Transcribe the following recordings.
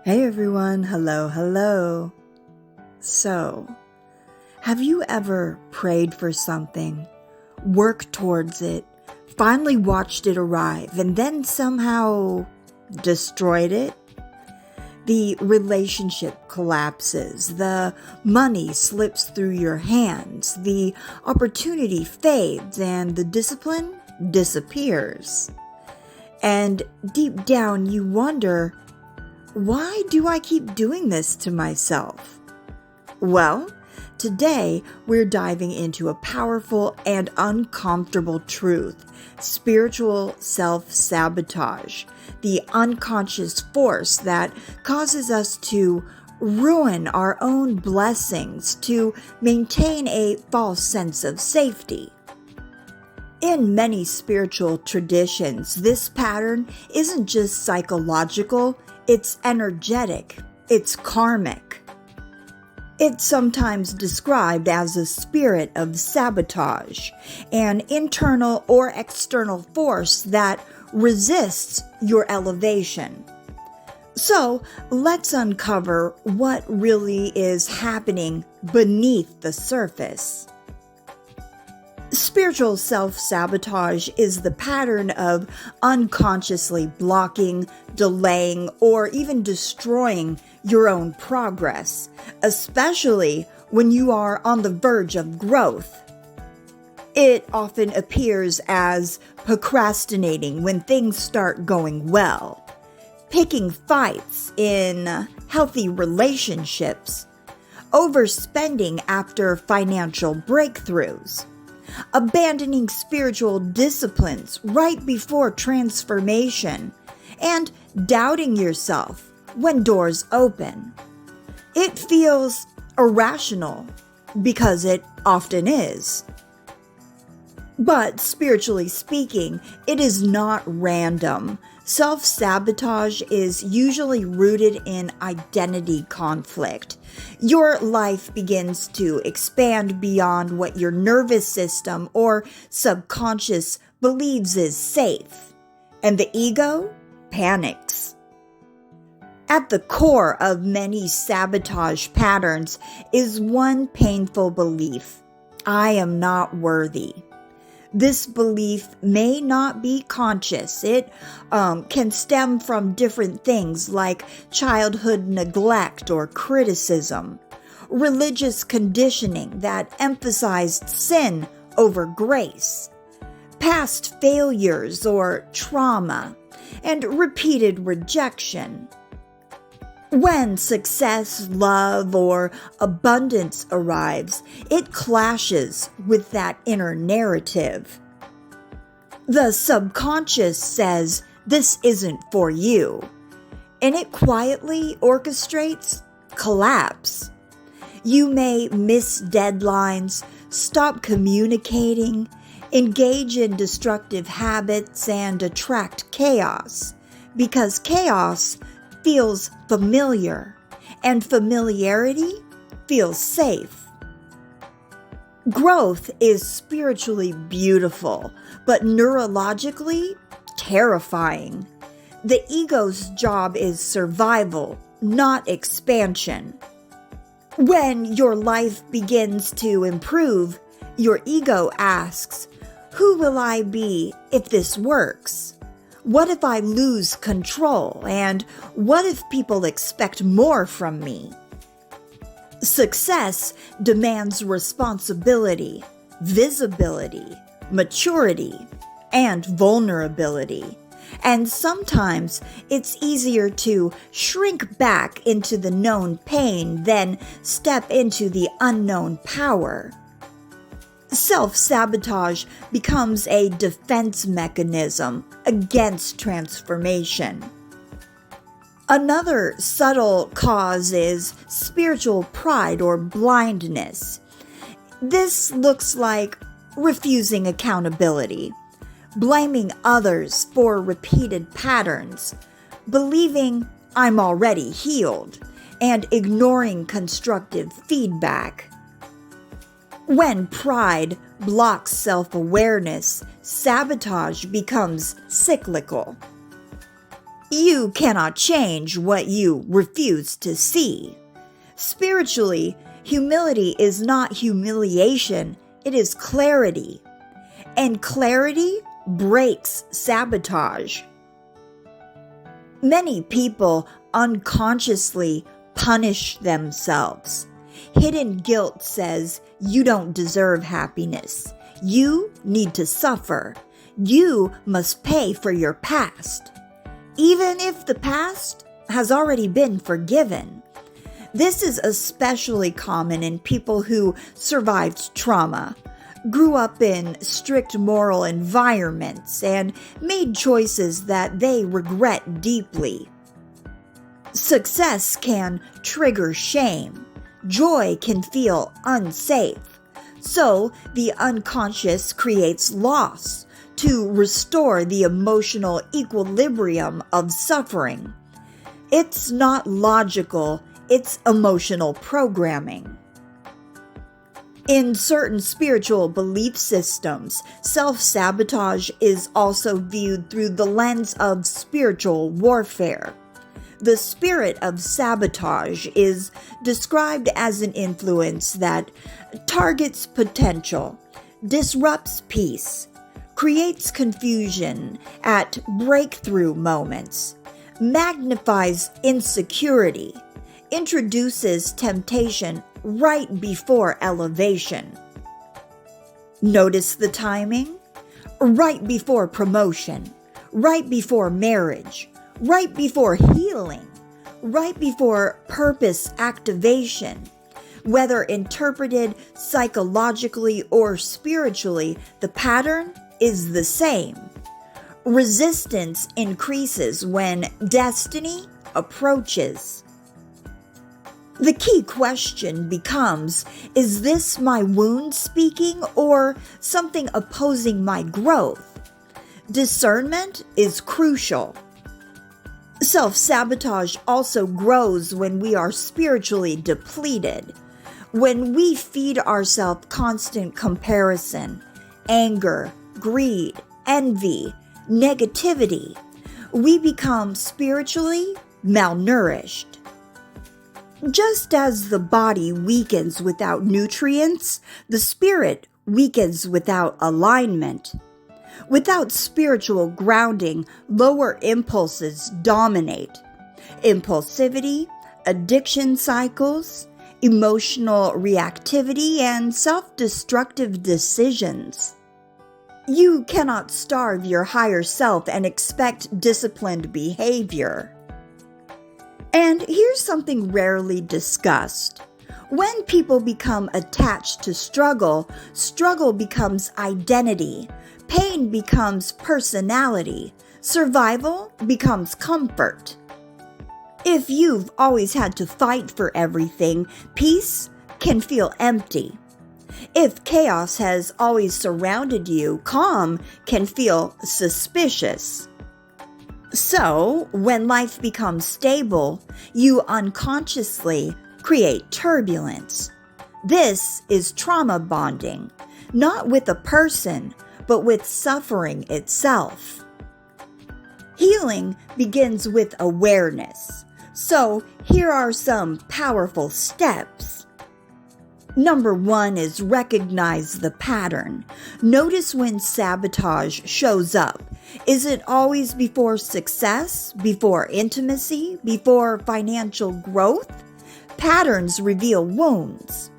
Hey everyone, hello. So, have you ever prayed for something, worked towards it, finally watched it arrive, and then somehow destroyed it? The relationship collapses, the money slips through your hands, the opportunity fades, and the discipline disappears. And deep down you wonder, why do I keep doing this to myself? Well, today we're diving into a powerful and uncomfortable truth: spiritual self-sabotage, the unconscious force that causes us to ruin our own blessings to maintain a false sense of safety. In many spiritual traditions, this pattern isn't just psychological, it's energetic, it's karmic. It's sometimes described as a spirit of sabotage, an internal or external force that resists your elevation. So, let's uncover what really is happening beneath the surface. Spiritual self-sabotage is the pattern of unconsciously blocking, delaying, or even destroying your own progress, especially when you are on the verge of growth. It often appears as procrastinating when things start going well, picking fights in healthy relationships, overspending after financial breakthroughs, abandoning spiritual disciplines right before transformation, and doubting yourself when doors open. It feels irrational because it often is. But spiritually speaking, it is not random. Self-sabotage is usually rooted in identity conflict. Your life begins to expand beyond what your nervous system or subconscious believes is safe, and the ego panics. At the core of many sabotage patterns is one painful belief: I am not worthy. This belief may not be conscious. It can stem from different things like childhood neglect or criticism, religious conditioning that emphasized sin over grace, past failures or trauma, and repeated rejection. When success, love, or abundance arrives, it clashes with that inner narrative. The subconscious says, "This isn't for you," and it quietly orchestrates collapse. You may miss deadlines, stop communicating, engage in destructive habits, and attract chaos, because chaos feels familiar, and familiarity feels safe. Growth is spiritually beautiful, but neurologically terrifying. The ego's job is survival, not expansion. When your life begins to improve, your ego asks, "Who will I be if this works? What if I lose control? And what if people expect more from me?" Success demands responsibility, visibility, maturity, and vulnerability. And sometimes it's easier to shrink back into the known pain than step into the unknown power. Self-sabotage becomes a defense mechanism against transformation. Another subtle cause is spiritual pride or blindness. This looks like refusing accountability, blaming others for repeated patterns, believing "I'm already healed," and ignoring constructive feedback. When pride blocks self-awareness, sabotage becomes cyclical. You cannot change what you refuse to see. Spiritually, humility is not humiliation, it is clarity. And clarity breaks sabotage. Many people unconsciously punish themselves. Hidden guilt says, you don't deserve happiness. You need to suffer. You must pay for your past, even if the past has already been forgiven. This is especially common in people who survived trauma, grew up in strict moral environments, and made choices that they regret deeply. Success can trigger shame. Joy can feel unsafe. So the unconscious creates loss to restore the emotional equilibrium of suffering. It's not logical, it's emotional programming. In certain spiritual belief systems, self-sabotage is also viewed through the lens of spiritual warfare. The spirit of sabotage is described as an influence that targets potential, disrupts peace, creates confusion at breakthrough moments, magnifies insecurity, introduces temptation right before elevation. Notice the timing? Right before promotion, right before marriage, right before healing, right before purpose activation. Whether interpreted psychologically or spiritually, the pattern is the same. Resistance increases when destiny approaches. The key question becomes, is this my wound speaking or something opposing my growth? Discernment is crucial. Self-sabotage also grows when we are spiritually depleted. When we feed ourselves constant comparison, anger, greed, envy, negativity, we become spiritually malnourished. Just as the body weakens without nutrients, the spirit weakens without alignment. Without spiritual grounding, lower impulses dominate. Impulsivity, addiction cycles, emotional reactivity, and self-destructive decisions. You cannot starve your higher self and expect disciplined behavior. And here's something rarely discussed. When people become attached to struggle, struggle becomes identity. Pain becomes personality. Survival becomes comfort. If you've always had to fight for everything, peace can feel empty. If chaos has always surrounded you, calm can feel suspicious. So, when life becomes stable, you unconsciously create turbulence. This is trauma bonding, not with a person, but with suffering itself. Healing begins with awareness. So, here are some powerful steps. Number 1 is recognize the pattern. Notice when sabotage shows up. Is it always before success, before intimacy, before financial growth? Patterns reveal wounds.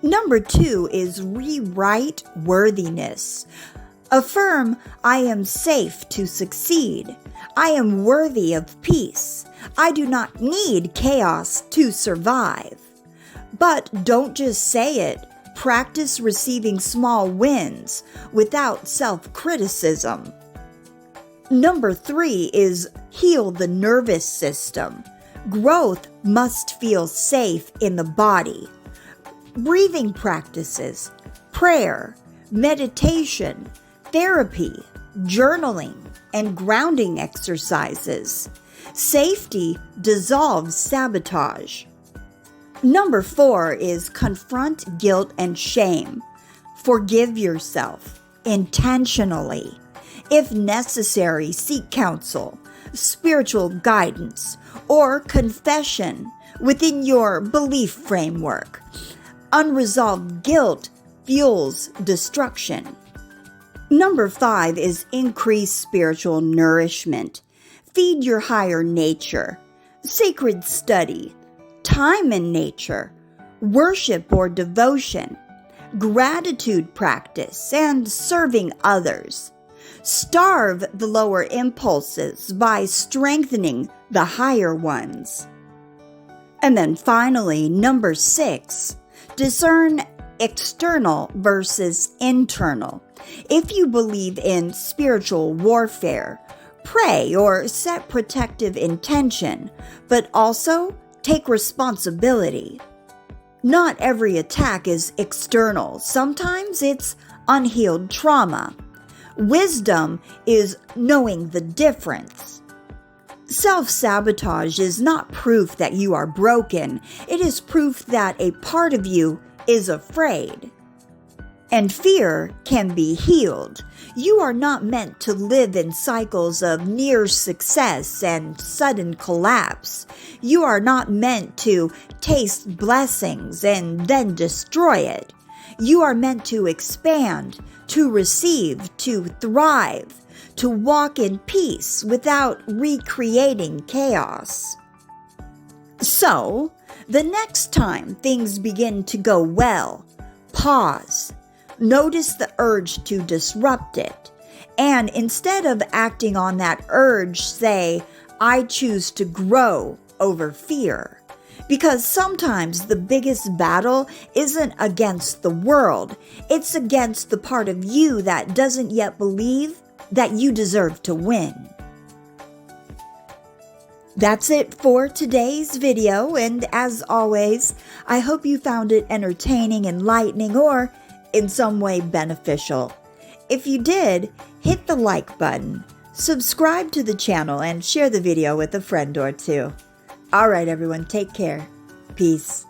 Number 2 is rewrite worthiness. Affirm, I am safe to succeed. I am worthy of peace. I do not need chaos to survive. But don't just say it. Practice receiving small wins without self-criticism. Number 3 is heal the nervous system. Growth must feel safe in the body. Breathing practices, prayer, meditation, therapy, journaling, and grounding exercises. Safety dissolves sabotage. Number 4 is confront guilt and shame. Forgive yourself intentionally. If necessary, seek counsel. spiritual guidance, or confession within your belief framework. Unresolved guilt fuels destruction. Number 5 is increase spiritual nourishment. Feed your higher nature, sacred study, time in nature, worship or devotion, gratitude practice, and serving others. Starve the lower impulses by strengthening the higher ones. And then finally, number 6, discern external versus internal. If you believe in spiritual warfare, pray or set protective intention, but also take responsibility. Not every attack is external. Sometimes it's unhealed trauma. Wisdom is knowing the difference. Self-sabotage is not proof that you are broken. It is proof that a part of you is afraid. And fear can be healed. You are not meant to live in cycles of near success and sudden collapse. You are not meant to taste blessings and then destroy it. You are meant to expand, to receive, to thrive, to walk in peace without recreating chaos. So, the next time things begin to go well, pause. Notice the urge to disrupt it. And instead of acting on that urge, say, I choose to grow over fear. Because sometimes the biggest battle isn't against the world. It's against the part of you that doesn't yet believe that you deserve to win. That's it for today's video. And as always, I hope you found it entertaining, enlightening, or in some way beneficial. If you did, hit the like button, subscribe to the channel, and share the video with a friend or two. All right, everyone, take care. Peace.